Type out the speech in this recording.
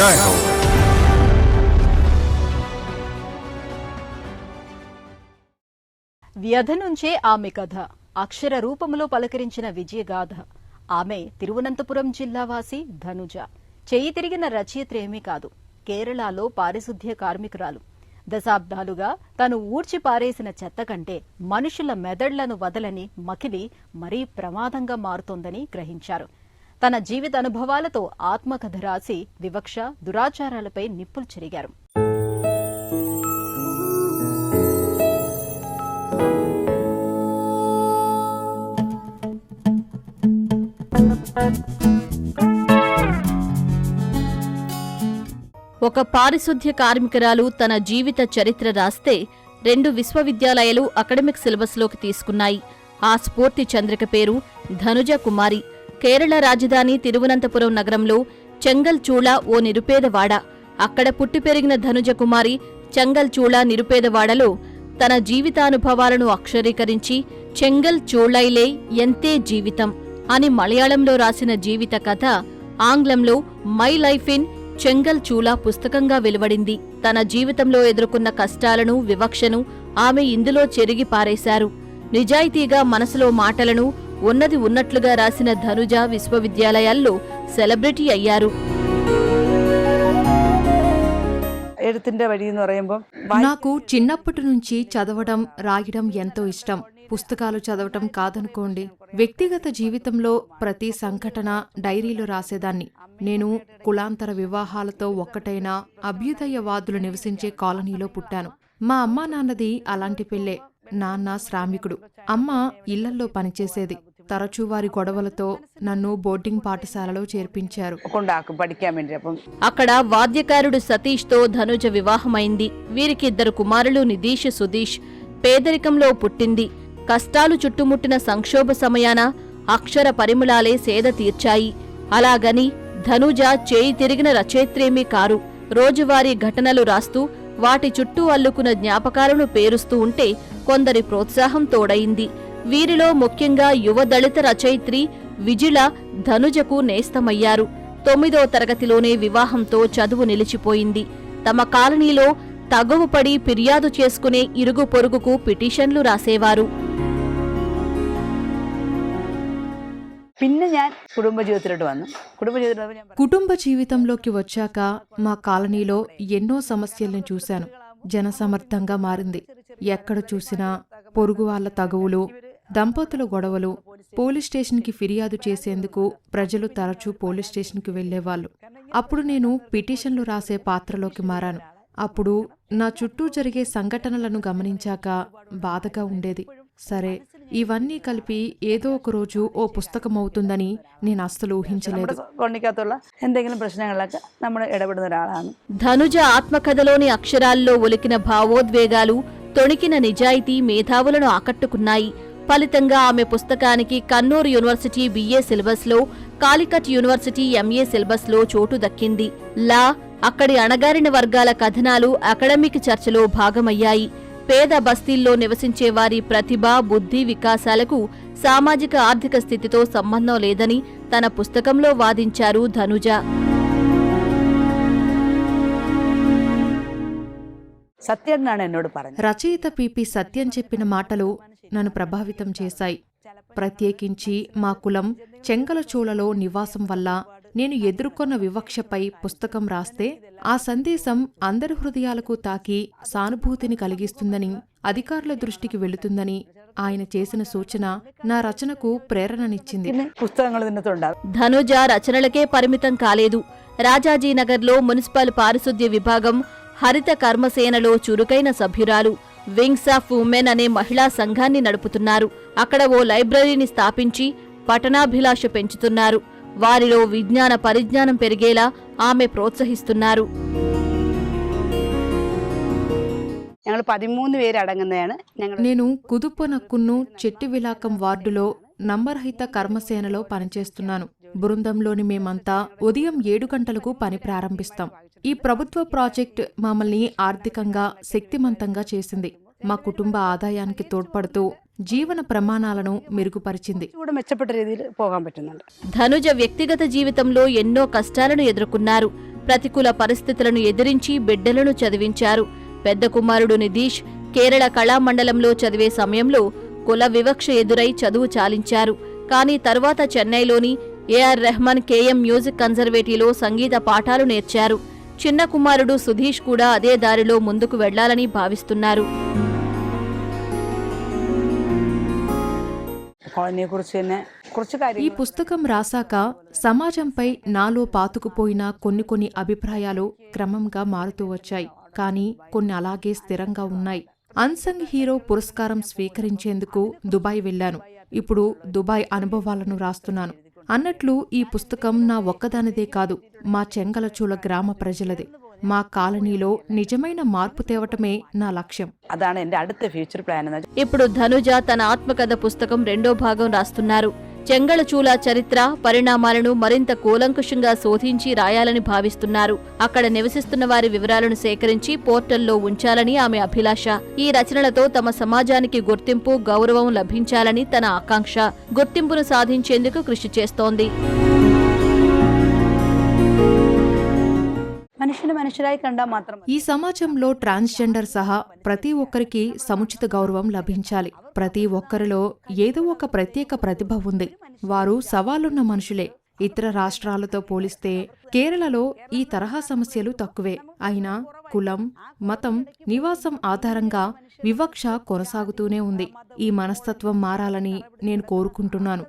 जय हो। వ్యధ నుంచే ఆమె కథ అక్షర రూపంలో పలకరించిన విజయగాథ. ఆమె తిరువనంతపురం జిల్లావాసి ధనుజ. చేయి తిరిగిన రచయిత్రి ఏమీ కాదు, కేరళలో పారిశుద్ధ్య కార్మికురాలు. దశాబ్దాలుగా తను ఊడ్చి పారేసిన చెత్త కంటే మనుషుల మెదళ్లను వదలని మకిలి మరీ ప్రమాదంగా మారుతోందని గ్రహించారు. తన జీవిత అనుభవాలతో ఆత్మకథ రాసి వివక్ష, దురాచారాలపై నిప్పులు చెరిగారు. ఒక పారిశుద్ధ్య కార్మికురాలు తన జీవిత చరిత్ర రాస్తే 2 విశ్వవిద్యాలయాలు అకాడమిక్ సిలబస్లోకి తీసుకున్నాయి. ఆ స్ఫూర్తి చంద్రిక పేరు ధనుజ కుమారి. కేరళ రాజధాని తిరువనంతపురం నగరంలో చెంగల్చూళ ఓ నిరుపేదవాడ. అక్కడ పుట్టి పెరిగిన ధనుజ కుమారి చెంగల్చూళ నిరుపేదవాడలో తన జీవితానుభవాలను అక్షరీకరించి చెంగల్చూళైలే ఎంతే జీవితం అని మలయాళంలో రాసిన జీవిత కథ ఆంగ్లంలో మై లైఫ్ ఇన్ చెంగల్చూళ పుస్తకంగా వెలువడింది. తన జీవితంలో ఎదుర్కొన్న కష్టాలను, వివక్షను ఆమె ఇందులో చెరిగి పారేశారు. నిజాయితీగా మనసులో మాటలను ఉన్నది ఉన్నట్లుగా రాసిన ధనుజ విశ్వవిద్యాలయాల్లో సెలబ్రిటీ అయ్యారు. నాకు చిన్నప్పటి నుంచి చదవడం, రాయడం ఎంతో ఇష్టం. పుస్తకాలు చదవటం కాదనుకోండి, వ్యక్తిగత జీవితంలో ప్రతి సంఘటన డైరీలో రాసేదాన్ని. నేను కులాంతర వివాహాలతో ఒక్కటైన అభ్యుదయవాదులు నివసించే కాలనీలో పుట్టాను. మా అమ్మా నాన్నది అలాంటి పెళ్లే. నాన్న శ్రామికుడు, అమ్మ ఇళ్లల్లో పనిచేసేది. తరచూ వారి గొడవలతో నన్ను బోర్డింగ్ పాఠశాలలో చేర్పించారు. అక్కడ వాద్యకారుడు సతీష్తో ధనుజ వివాహమైంది. వీరికి 2 కుమారులు నిధీష్, సుధీష్. పేదరికంలో పుట్టింది. కష్టాలు చుట్టుముట్టిన సంక్షోభ సమయాన అక్షర పరిమళాలే సేద తీర్చాయి. అలాగని ధనుజ చేయి తిరిగిన రచయిత్రేమీ కారు. రోజువారీ ఘటనలు రాస్తూ వాటి చుట్టూ అల్లుకున్న జ్ఞాపకాలను పేరుస్తూ ఉంటే కొందరి ప్రోత్సాహం తోడయింది. వీరిలో ముఖ్యంగా యువ దళిత రచయిత్రి విజిల ధనుజకు నేస్తమయ్యారు. 9వ తరగతిలోనే వివాహంతో చదువు నిలిచిపోయింది. తమ కాలనీలో తగువుపడి ఫిర్యాదు చేసుకునే ఇరుగు పొరుగుకు పిటిషన్లు రాసేవారు. కుటుంబ జీవితంలోకి వచ్చాక మా కాలనీలో ఎన్నో సమస్యల్ని చూశాను. జనసమర్థంగా మారింది. ఎక్కడ చూసినా పొరుగు వాళ్ల తగువులు, దంపతుల గొడవలు. పోలీస్ స్టేషన్కి ఫిర్యాదు చేసేందుకు ప్రజలు తరచూ పోలీస్ స్టేషన్కి వెళ్లేవాళ్లు. అప్పుడు నేను పిటిషన్లు రాసే పాత్రలోకి మారాను. అప్పుడు నా చుట్టూ జరిగే సంఘటనలను గమనించాక బాధగా ఉండేది. సరే, ఇవన్నీ కలిపి ఏదో ఒక రోజు ఓ పుస్తకమవుతుందని నేను అస్సలు ఊహించలేదు. ధనుజ ఆత్మకథలోని అక్షరాల్లో ఒలికిన భావోద్వేగాలు, తొణికిన నిజాయితీ మేధావులను ఆకట్టుకున్నాయి. ఫలితంగా ఆమె పుస్తకానికి కన్నూరు యూనివర్సిటీ BA సిలబస్లో, కాలికట్ యూనివర్సిటీ MA సిలబస్లో చోటు దక్కింది. అక్కడి అణగారిన వర్గాల కథనాలు అకాడమిక్ చర్చలో భాగమయ్యాయి. పేద బస్తీల్లో నివసించే వారి ప్రతిభ, బుద్ధి వికాసాలకు సామాజిక ఆర్థిక స్థితితో సంబంధం లేదని తన పుస్తకంలో వాదించారు ధనుజ. రచయిత PP సత్యం చెప్పిన మాటలు నన్ను ప్రభావితం చేశాయి. ప్రత్యేకించి మా కులం చెంగలచూళలో నివాసం వల్ల నేను ఎదుర్కొన్న వివక్షపై పుస్తకం రాస్తే ఆ సందేశం అందరి హృదయాలకు తాకి సానుభూతిని కలిగిస్తుందని, అధికారుల దృష్టికి వెళుతుందని ఆయన చేసిన సూచన నా రచనకు ప్రేరణనిచ్చింది. ధనుజ రచనలకే పరిమితం కాలేదు. రాజాజీనగర్లో మున్సిపల్ పారిశుద్ధ్య విభాగం హరిత కర్మసేనలో చురుకైన సభ్యురాలు. వింగ్స్ ఆఫ్ ఉమెన్ అనే మహిళా సంఘాన్ని నడుపుతున్నారు. అక్కడ ఓ లైబ్రరీని స్థాపించి పఠనాభిలాష పెంచుతున్నారు. వారిలో విజ్ఞాన పరిజ్ఞానం పెరిగేలా ఆమె ప్రోత్సహిస్తున్నారు. నేను కుదుపనక్కును చెట్టివిలాకం వార్డులో నంబర్రహిత కర్మసేనలో పనిచేస్తున్నాను. బృందంలోని మేమంతా ఉదయం 7 గంటలకు పని ప్రారంభిస్తాం. ఈ ప్రభుత్వ ప్రాజెక్ట్ మమ్మల్ని ఆర్థికంగా శక్తిమంతంగా చేసింది. మా కుటుంబ ఆదాయానికి తోడ్పడుతూ జీవన ప్రమాణాలను మెరుగుపరిచింది. ధనుజ వ్యక్తిగత జీవితంలో ఎన్నో కష్టాలను ఎదుర్కొన్నారు. ప్రతికూల పరిస్థితులను ఎదిరించి బిడ్డలను చదివించారు. పెద్ద కుమారుడు నిధీష్ కేరళ కళామండలంలో చదివే సమయంలో కుల వివక్ష ఎదురై చదువు చాలించారు. కానీ తరువాత చెన్నైలోని ఏఆర్ రెహమాన్ కేఎం మ్యూజిక్ కన్జర్వేటివ్లో సంగీత పాఠాలు నేర్చారు. చిన్న కుమారుడు సుధీష్ కూడా అదే దారిలో ముందుకు వెళ్లాలని భావిస్తున్నారు. ఈ పుస్తకం రాసాక సమాజంపై నాలో పాతుకుపోయిన కొన్ని అభిప్రాయాలు క్రమంగా మారుతూ వచ్చాయి. కానీ కొన్ని అలాగే స్థిరంగా ఉన్నాయి. అన్సంగ్ హీరో పురస్కారం స్వీకరించేందుకు దుబాయ్ వెళ్లాను. ఇప్పుడు దుబాయ్ అనుభవాలను రాస్తున్నాను. అన్నట్లు ఈ పుస్తకం నా ఒక్కదానిదే కాదు, మా చెంగలచూల గ్రామ ప్రజలదే. మా కాలనీలో నిజమైన మార్పు తేవటమే నా లక్ష్యం. ఇప్పుడు ధనుజ తన ఆత్మకథ పుస్తకం 2వ భాగం రాస్తున్నారు. చెంగళచూల చరిత్ర పరిణామాలను మరింత కూలంకుషంగా శోధించి రాయాలని భావిస్తున్నారు. అక్కడ నివసిస్తున్న వారి వివరాలను సేకరించి పోర్టల్లో ఉంచాలని ఆమె అభిలాష. ఈ రచనలతో తమ సమాజానికి గుర్తింపు, గౌరవం లభించాలని తన ఆకాంక్ష. గుర్తింపును సాధించేందుకు కృషి చేస్తోంది. ఈ సమాజంలో ట్రాన్స్జెండర్ సహా ప్రతి ఒక్కరికి సముచిత గౌరవం లభించాలి. ప్రతి ఒక్కరిలో ఏదో ఒక ప్రత్యేక ప్రతిభ ఉంది. వారు సవాలున్న మనుషులే. ఇతర రాష్ట్రాలతో పోలిస్తే కేరళలో ఈ తరహా సమస్యలు తక్కువే. అయినా కులం, మతం, నివాసం ఆధారంగా వివక్ష కొనసాగుతూనే ఉంది. ఈ మనస్తత్వం మారాలని నేను కోరుకుంటున్నాను.